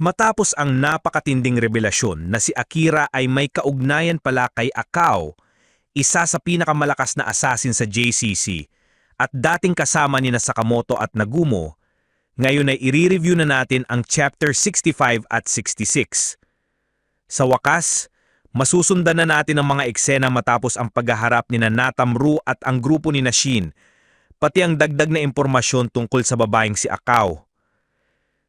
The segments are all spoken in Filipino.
Matapos ang napakatinding revelasyon na si Akira ay may kaugnayan pala kay Akao, isa sa pinakamalakas na assassin sa JCC, at dating kasama ni Sakamoto at Nagumo, ngayon ay i-review na natin ang Chapter 65 at 66. Sa wakas, masusundan na natin ang mga eksena matapos ang paghaharap ni Natamru at ang grupo ni Shin, pati ang dagdag na impormasyon tungkol sa babaeng si Akao.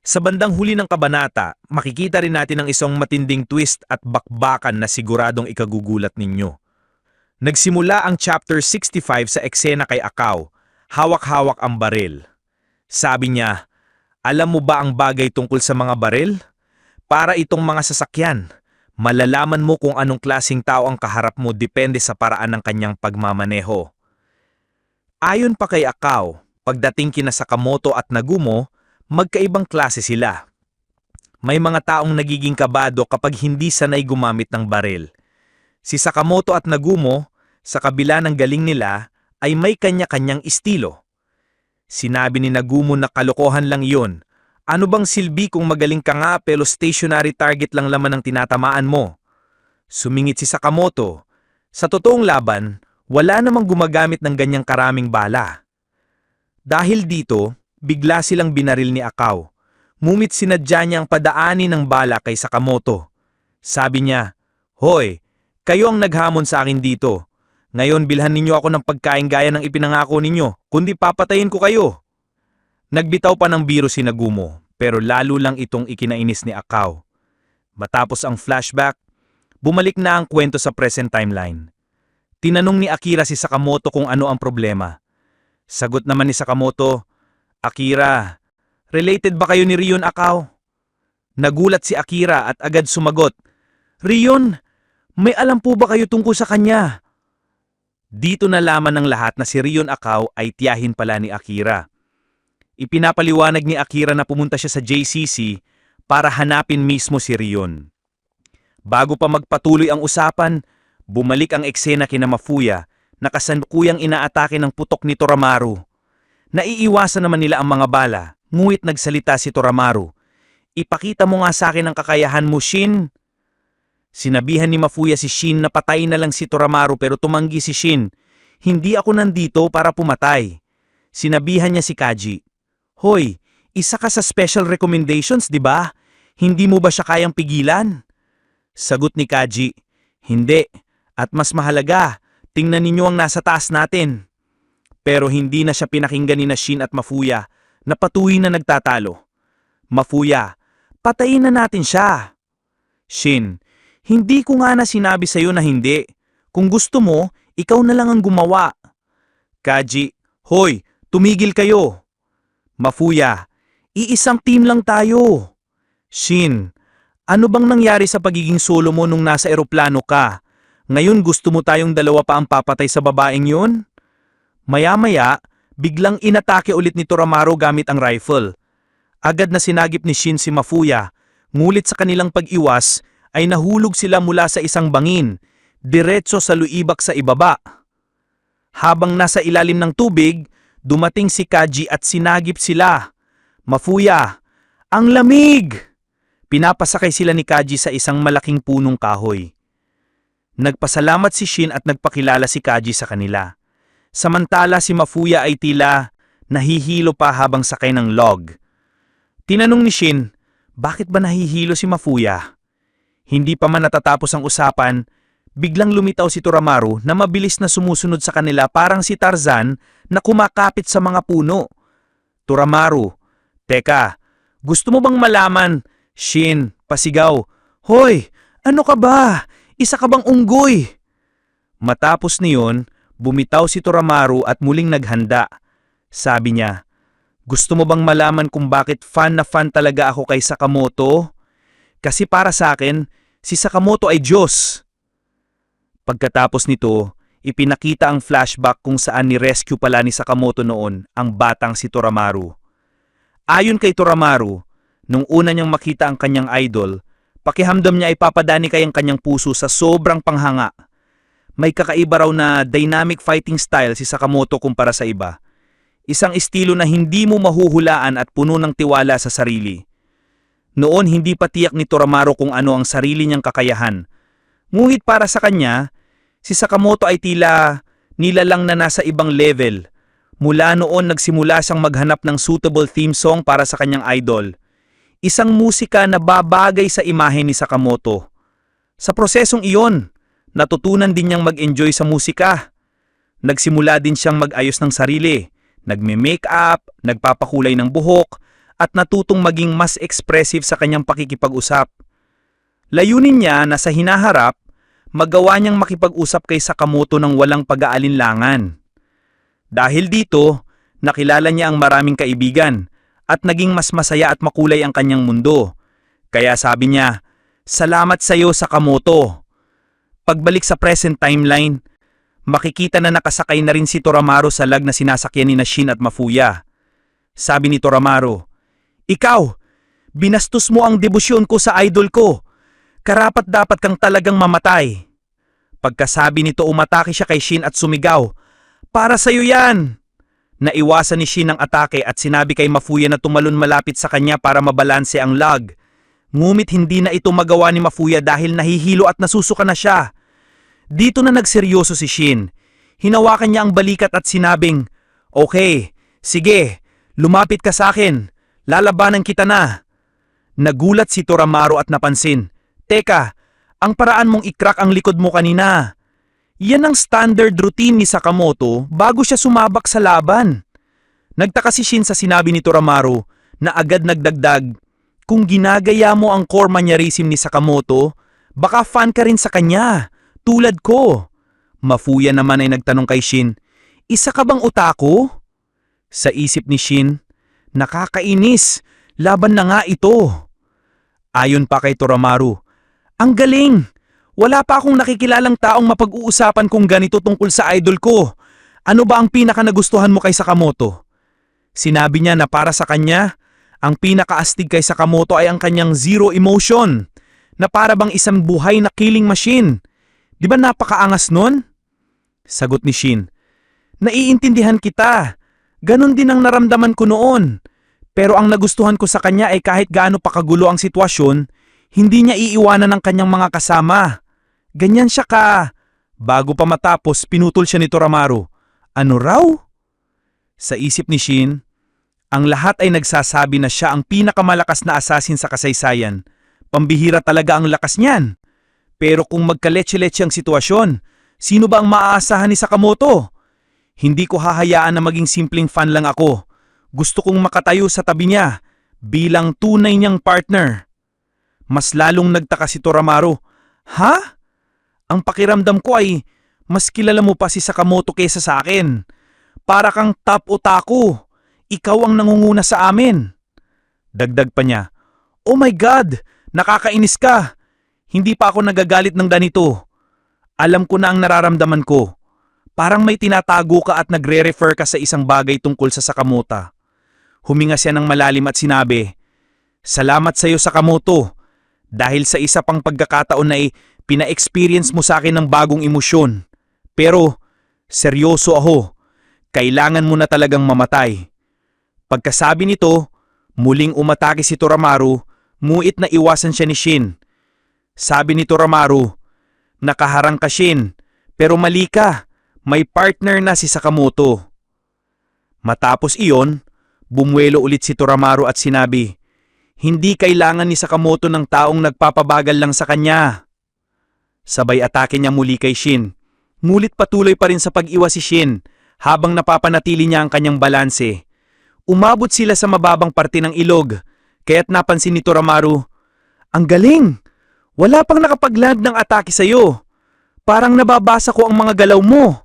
Sa bandang huli ng kabanata, makikita rin natin ang isang matinding twist at bakbakan na siguradong ikagugulat ninyo. Nagsimula ang Chapter 65 sa eksena kay Akao, hawak-hawak ang baril. Sabi niya, alam mo ba ang bagay tungkol sa mga baril? Para itong mga sasakyan, malalaman mo kung anong klaseng tao ang kaharap mo depende sa paraan ng kanyang pagmamaneho. Ayon pa kay Akao, pagdating kina Sakamoto at Nagumo, magkaibang klase sila. May mga taong nagiging kabado kapag hindi sanay gumamit ng baril. Si Sakamoto at Nagumo, sa kabila ng galing nila, ay may kanya-kanyang estilo. Sinabi ni Nagumo na kalokohan lang iyon. Ano bang silbi kung magaling ka nga pero stationary target lang laman ang tinatamaan mo? Sumingit si Sakamoto. Sa totoong laban, wala namang gumagamit ng ganyang karaming bala. Dahil dito, bigla silang binaril ni Akao. Ngunit sinadya niyang padaanin ng bala kay Sakamoto. Sabi niya, "Hoy, kayo ang naghamon sa akin dito. Ngayon bilhan ninyo ako ng pagkain gaya ng ipinangako ninyo, kundi papatayin ko kayo." Nagbitaw pa ng biro si Nagumo, pero lalo lang itong ikinainis ni Akao. Matapos ang flashback, bumalik na ang kwento sa present timeline. Tinanong ni Akira si Sakamoto kung ano ang problema. Sagot naman ni Sakamoto, "Akira, related ba kayo ni Rion Akao?" Nagulat si Akira at agad sumagot, "Rion, may alam po ba kayo tungkol sa kanya?" Dito nalaman ng lahat na si Rion Akao ay tiyahin pala ni Akira. Ipinapaliwanag ni Akira na pumunta siya sa JCC para hanapin mismo si Rion. Bago pa magpatuloy ang usapan, bumalik ang eksena kina Mafuya na kasalukuyang inaatake ng putok ni Toramaru. Naiiwasan naman nila ang mga bala, ngunit nagsalita si Toramaru. "Ipakita mo nga sa akin ang kakayahan mo, Shin." Sinabihan ni Mafuya si Shin na patay na lang si Toramaru pero tumanggi si Shin. "Hindi ako nandito para pumatay." Sinabihan niya si Kaji, "Hoy, isa ka sa special recommendations, di ba? Hindi mo ba siya kayang pigilan?" Sagot ni Kaji, "Hindi. At mas mahalaga, tingnan ninyo ang nasa taas natin." Pero hindi na siya pinakinggan ni Shin at Mafuya na patuloy na nagtatalo. "Mafuya, patayin na natin siya." "Shin, hindi ko nga na sinabi sa'yo na hindi. Kung gusto mo, ikaw na lang ang gumawa." Kaji, "Hoy, tumigil kayo." Mafuya, "Iisang team lang tayo." Shin, "Ano bang nangyari sa pagiging solo mo nung nasa eroplano ka? Ngayon gusto mo tayong dalawa pa ang papatay sa babaeng yun?" Maya-maya, biglang inatake ulit ni Toramaru gamit ang rifle. Agad na sinagip ni Shin si Mafuya, ngulit sa kanilang pag-iwas ay nahulog sila mula sa isang bangin, diretso sa luibak sa ibaba. Habang nasa ilalim ng tubig, dumating si Kaji at sinagip sila. "Mafuya, ang lamig!" Pinapasakay sila ni Kaji sa isang malaking punong kahoy. Nagpasalamat si Shin at nagpakilala si Kaji sa kanila. Samantala si Mafuya ay tila nahihilo pa habang sakay ng log. Tinanong ni Shin, bakit ba nahihilo si Mafuya? Hindi pa man natatapos ang usapan, biglang lumitaw si Toramaru na mabilis na sumusunod sa kanila parang si Tarzan na kumakapit sa mga puno. "Toramaru, teka, gusto mo bang malaman?" Shin, pasigaw, "Hoy, ano ka ba? Isa ka bang unggoy?" Matapos niyon, bumitaw si Toramaru at muling naghanda. Sabi niya, "Gusto mo bang malaman kung bakit fan na fan talaga ako kay Sakamoto? Kasi para sa akin, si Sakamoto ay Diyos." Pagkatapos nito, ipinakita ang flashback kung saan ni-rescue pala ni Sakamoto noon ang batang si Toramaru. Ayon kay Toramaru, nung una niyang makita ang kanyang idol, pakihamdam niya ay papadani kayang kanyang puso sa sobrang panghanga. May kakaiba raw na dynamic fighting style si Sakamoto kumpara sa iba. Isang estilo na hindi mo mahuhulaan at puno ng tiwala sa sarili. Noon hindi pa tiyak ni Toramaru kung ano ang sarili niyang kakayahan. Ngunit para sa kanya, si Sakamoto ay tila nilalang na nasa ibang level. Mula noon nagsimula siyang maghanap ng suitable theme song para sa kanyang idol. Isang musika na babagay sa imahe ni Sakamoto. Sa prosesong iyon, natutunan din niyang mag-enjoy sa musika. Nagsimula din siyang mag-ayos ng sarili, nagme-makeup, nagpapakulay ng buhok, at natutong maging mas expressive sa kanyang pakikipag-usap. Layunin niya na sa hinaharap, magawa niyang makipag-usap kay Sakamoto ng walang pag-aalinlangan. Dahil dito, nakilala niya ang maraming kaibigan at naging mas masaya at makulay ang kanyang mundo. Kaya sabi niya, "Salamat sa iyo, Sakamoto." Pagbalik sa present timeline, makikita na nakasakay na rin si Toramaru sa lag na sinasakyan ni Shin at Mafuya. Sabi ni Toramaru, "Ikaw, binastos mo ang debosyon ko sa idol ko. Karapat dapat kang talagang mamatay." Pagkasabi nito umatake siya kay Shin at sumigaw, "Para sa'yo yan!" Naiwasan ni Shin ang atake at sinabi kay Mafuya na tumalon malapit sa kanya para mabalanse ang log. Ngumit hindi na ito magawa ni Mafuya dahil nahihilo at nasusuka na siya. Dito na nagseryoso si Shin. Hinawakan niya ang balikat at sinabing, "Okay, sige, lumapit ka sa akin. Lalabanan kita na." Nagulat si Toramaru at napansin, "Teka, ang paraan mong i-crack ang likod mo kanina. Yan ang standard routine ni Sakamoto bago siya sumabak sa laban." Nagtaka si Shin sa sinabi ni Toramaru na agad nagdagdag, "Kung ginagaya mo ang core mannerism ni Sakamoto, baka fan ka rin sa kanya, tulad ko." Mafuya naman ay nagtanong kay Shin, "Isa ka bang otaku?" Sa isip ni Shin, nakakainis, laban na nga ito. Ayon pa kay Toramaru, "Ang galing! Wala pa akong nakikilalang taong mapag-uusapan kung ganito tungkol sa idol ko. Ano ba ang pinaka nagustuhan mo kay Sakamoto?" Sinabi niya na para sa kanya, ang pinakaastig kay Sakamoto ay ang kanyang zero emotion, na para bang isang buhay na killing machine. Di ba napakaangas nun? Sagot ni Shin, "Naiintindihan kita. Ganon din ang naramdaman ko noon. Pero ang nagustuhan ko sa kanya ay kahit gaano pa kagulo ang sitwasyon, hindi niya iiwanan ng kanyang mga kasama. Ganyan siya ka." Bago pa matapos, pinutol siya ni Toramaru. "Ano raw?" Sa isip ni Shin, ang lahat ay nagsasabi na siya ang pinakamalakas na assassin sa kasaysayan. Pambihira talaga ang lakas niyan. Pero kung magkaletse-letse ang sitwasyon, sino ba ang maaasahan ni Sakamoto? Hindi ko hahayaan na maging simpleng fan lang ako. Gusto kong makatayo sa tabi niya bilang tunay niyang partner. Mas lalong nagtaka si Toramaru. "Ha? Ang pakiramdam ko ay mas kilala mo pa si Sakamoto kesa sa akin. Para kang top otaku. Ikaw ang nangunguna sa amin." Dagdag pa niya, "Oh my God! Nakakainis ka! Hindi pa ako nagagalit ng ganito. Alam ko na ang nararamdaman ko. Parang may tinatago ka at nagre-refer ka sa isang bagay tungkol sa Sakamoto." Huminga siya ng malalim at sinabi, "Salamat sa iyo, Sakamoto. Dahil sa isa pang pagkakataon na pina-experience mo sa akin ng bagong emosyon. Pero, seryoso ako. Kailangan mo na talagang mamatay." Pagkasabi nito, muling umatake si Toramaru, muit na iwasan siya ni Shin. Sabi ni Toramaru, "Nakaharang ka, Shin, pero mali ka. May partner na si Sakamoto." Matapos iyon, bumuelo ulit si Toramaru at sinabi, "Hindi kailangan ni Sakamoto ng taong nagpapabagal lang sa kanya." Sabay atake niya muli kay Shin. Ngulit patuloy pa rin sa pag-iwas si Shin habang napapanatili niya ang kanyang balanse. Umabot sila sa mababang parte ng ilog, kaya't napansin ni Toramaru, "Ang galing! Wala pang nakapag-land ng atake sa'yo. Parang nababasa ko ang mga galaw mo.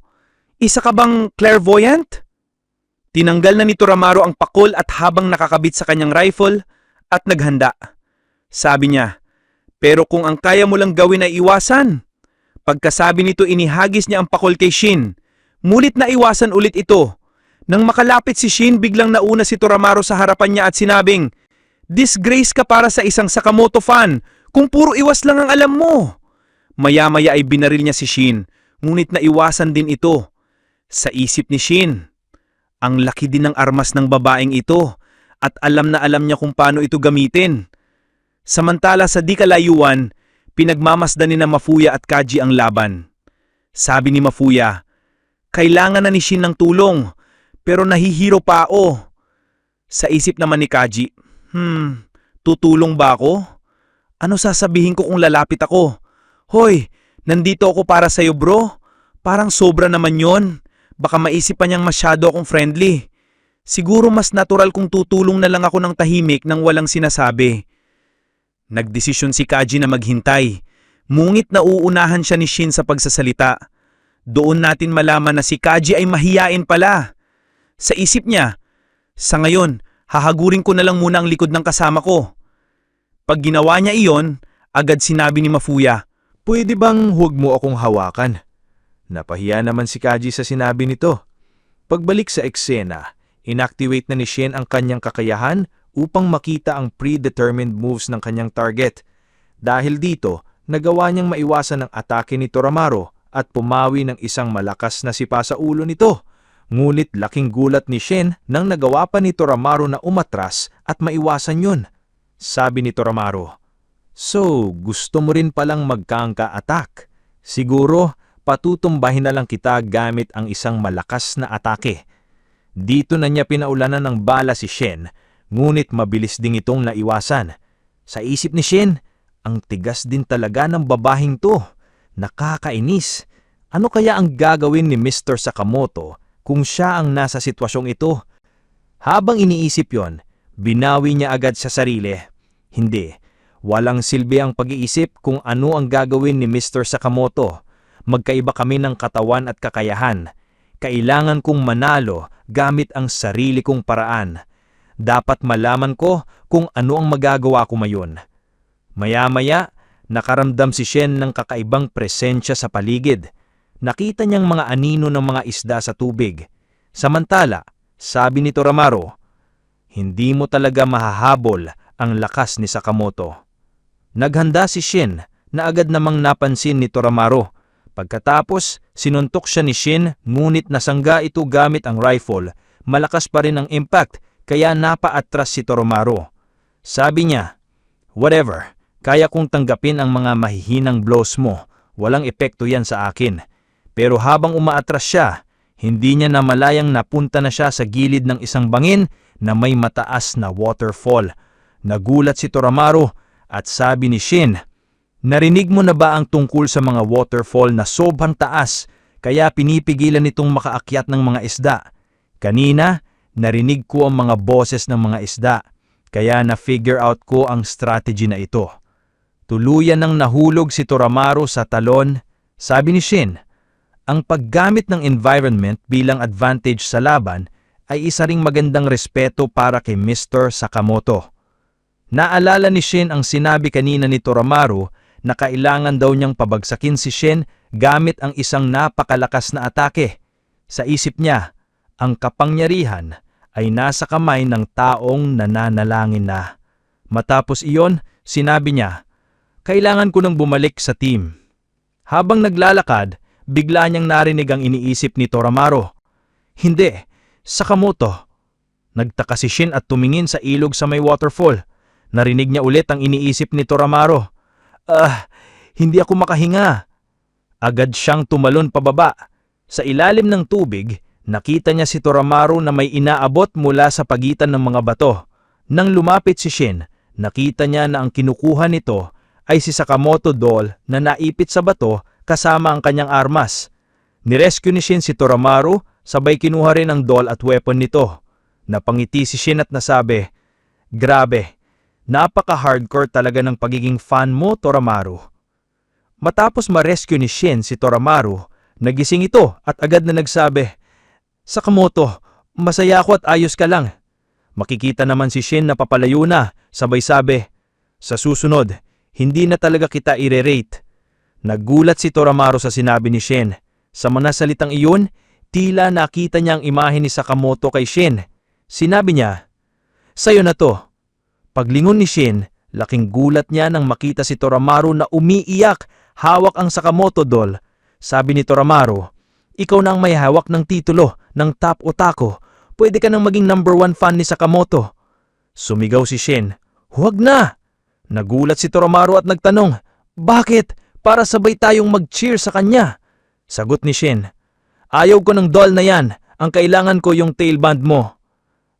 Isa ka bang clairvoyant?" Tinanggal na ni Toramaru ang pakol at habang nakakabit sa kanyang rifle at naghanda. Sabi niya, "Pero kung ang kaya mo lang gawin ay iwasan." Pagkasabi nito inihagis niya ang pakol kay Shin. Mulit na iwasan ulit ito. Nang makalapit si Shin, biglang nauna si Toramaru sa harapan niya at sinabing, "Disgrace ka para sa isang Sakamoto fan kung puro iwas lang ang alam mo." Maya-maya ay binaril niya si Shin, ngunit naiwasan din ito. Sa isip ni Shin, ang laki din ng armas ng babaeng ito at alam na alam niya kung paano ito gamitin. Samantala sa di kalayuan, pinagmamasdan ni na Mafuya at Kaji ang laban. Sabi ni Mafuya, kailangan na ni Shin ng tulong, pero nahihiro pa ako. Sa isip naman ni Kaji, tutulong ba ako? Ano sasabihin ko kung lalapit ako? Hoy, nandito ako para sa'yo bro. Parang sobra naman yon. Baka maisip pa niyang masyado akong friendly. Siguro mas natural kung tutulong na lang ako ng tahimik nang walang sinasabi. Nagdesisyon si Kaji na maghintay. Ngunit nauunahan siya ni Shin sa pagsasalita. Doon natin malaman na si Kaji ay mahiyain pala. Sa isip niya, sa ngayon, hahagurin ko na lang muna ang likod ng kasama ko. Pag ginawa niya iyon, agad sinabi ni Mafuya, Pwede bang huwag mo akong hawakan? Napahiya naman si Kaji sa sinabi nito. Pagbalik sa eksena, inactivate na ni Shin ang kanyang kakayahan upang makita ang predetermined moves ng kanyang target. Dahil dito, nagawa niyang maiwasan ang atake ni Toramaru at pumawi ng isang malakas na sipa sa ulo nito. Ngunit laking gulat ni Shin nang nagawa pa ni Toramaru na umatras at maiwasan yun. Sabi ni Toramaru, So, gusto mo rin palang magkangka-attack. Siguro, patutumbahin na lang kita gamit ang isang malakas na atake. Dito na niya pinaulanan ng bala si Shin, ngunit mabilis ding itong naiwasan. Sa isip ni Shin, ang tigas din talaga ng babahing to. Nakakainis. Ano kaya ang gagawin ni Mr. Sakamoto kung siya ang nasa sitwasyong ito? Habang iniisip yon, binawi niya agad sa sarili. Hindi, walang silbi ang pag-iisip kung ano ang gagawin ni Mr. Sakamoto. Magkaiba kami ng katawan at kakayahan. Kailangan kong manalo gamit ang sarili kong paraan. Dapat malaman ko kung ano ang magagawa ko ngayon. Maya-maya, nakaramdam si Shin ng kakaibang presensya sa paligid. Nakita niyang mga anino ng mga isda sa tubig. Samantala, sabi ni Toramaru, hindi mo talaga mahahabol ang lakas ni Sakamoto. Naghanda si Shin na agad namang napansin ni Toramaru. Pagkatapos, sinuntok siya ni Shin ngunit nasangga ito gamit ang rifle. Malakas pa rin ang impact kaya napaatras si Toramaru. Sabi niya, Whatever, kaya kong tanggapin ang mga mahihinang blows mo. Walang epekto yan sa akin. Pero habang umaatras siya, hindi niya namalayang napunta na siya sa gilid ng isang bangin na may mataas na waterfall. Nagulat si Toramaru at sabi ni Shin, Narinig mo na ba ang tungkol sa mga waterfall na sobrang taas kaya pinipigilan nitong makaakyat ng mga isda? Kanina, narinig ko ang mga boses ng mga isda kaya na-figure out ko ang strategy na ito. Tuluyan nang nahulog si Toramaru sa talon. Sabi ni Shin, ang paggamit ng environment bilang advantage sa laban ay isa ring magandang respeto para kay Mr. Sakamoto. Naalala ni Shin ang sinabi kanina ni Toramaru na kailangan daw niyang pabagsakin si Shin gamit ang isang napakalakas na atake. Sa isip niya, ang kapangyarihan ay nasa kamay ng taong nananalangin na. Matapos iyon, sinabi niya, kailangan ko nang bumalik sa team. Habang naglalakad, bigla niyang narinig ang iniisip ni Toramaru. Hindi, Sakamoto. Nagtaka si Shin at tumingin sa ilog sa may waterfall. Narinig niya ulit ang iniisip ni Toramaru. Hindi ako makahinga. Agad siyang tumalon pababa. Sa ilalim ng tubig, nakita niya si Toramaru na may inaabot mula sa pagitan ng mga bato. Nang lumapit si Shin, nakita niya na ang kinukuha nito ay si Sakamoto doll na naipit sa bato kasama ang kanyang armas. Nirescue ni Shin si Toramaru, sabay kinuha rin ang doll at weapon nito. Napangiti si Shin at nasabi, Grabe, napaka-hardcore talaga ng pagiging fan mo, Toramaru. Matapos ma-rescue ni Shin si Toramaru, nagising ito at agad na nagsabi, Sakamoto, masaya ako at ayos ka lang. Makikita naman si Shin na papalayo na, sabay sabi, Sa susunod, hindi na talaga kita i-rate. Nagulat si Toramaru sa sinabi ni Shin. Sa mga salitang iyon, tila nakita niya ang imahe ni Sakamoto kay Shin. Sinabi niya, Sa'yo na to. Paglingon ni Shin, laking gulat niya nang makita si Toramaru na umiiyak, hawak ang Sakamoto doll. Sabi ni Toramaru, Ikaw na ang may hawak ng titulo ng top otaku. Pwede ka nang maging #1 fan ni Sakamoto. Sumigaw si Shin, Huwag na! Nagulat si Toromaru at nagtanong, "Bakit? Para sabay tayong mag-cheer sa kanya." Sagot ni Shin, "Ayaw ko ng doll na yan. Ang kailangan ko yung tailband mo."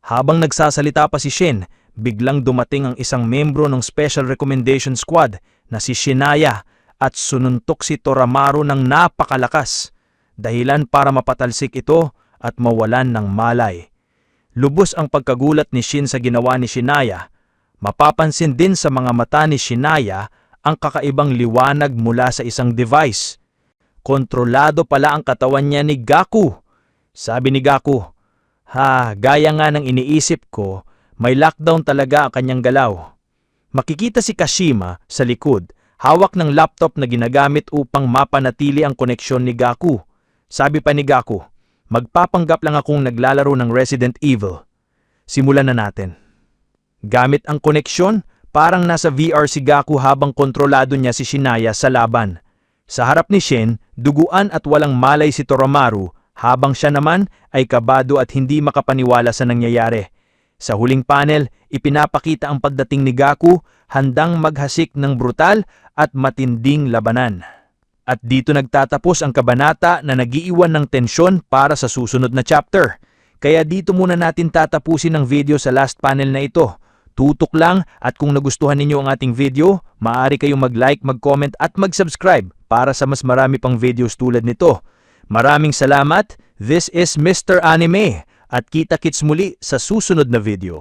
Habang nagsasalita pa si Shin, biglang dumating ang isang membro ng Special Recommendation Squad na si Shinaya at sununtok si Toromaru ng napakalakas, dahilan para mapatalsik ito at mawalan ng malay. Lubos ang pagkagulat ni Shin sa ginawa ni Shinaya. Mapapansin din sa mga mata ni Shinaya ang kakaibang liwanag mula sa isang device. Kontrolado pala ang katawan niya ni Gaku. Sabi ni Gaku, gaya nga ng iniisip ko, may lockdown talaga ang kanyang galaw." Makikita si Kashima sa likod, hawak ng laptop na ginagamit upang mapanatili ang koneksyon ni Gaku. Sabi pa ni Gaku, "Magpapanggap lang akong naglalaro ng Resident Evil. Simulan na natin." Gamit ang koneksyon, parang nasa VR si Gaku habang kontrolado niya si Shinaya sa laban. Sa harap ni Shin, duguan at walang malay si Toromaru, habang siya naman ay kabado at hindi makapaniwala sa nangyayari. Sa huling panel, ipinapakita ang pagdating ni Gaku, handang maghasik ng brutal at matinding labanan. At dito nagtatapos ang kabanata na nagiiwan ng tensyon para sa susunod na chapter. Kaya dito muna natin tatapusin ang video sa last panel na ito. Tutok lang, at kung nagustuhan ninyo ang ating video, maaari kayong mag-like, mag-comment at mag-subscribe para sa mas marami pang videos tulad nito. Maraming salamat, this is Mr. Anime, at kita-kits muli sa susunod na video.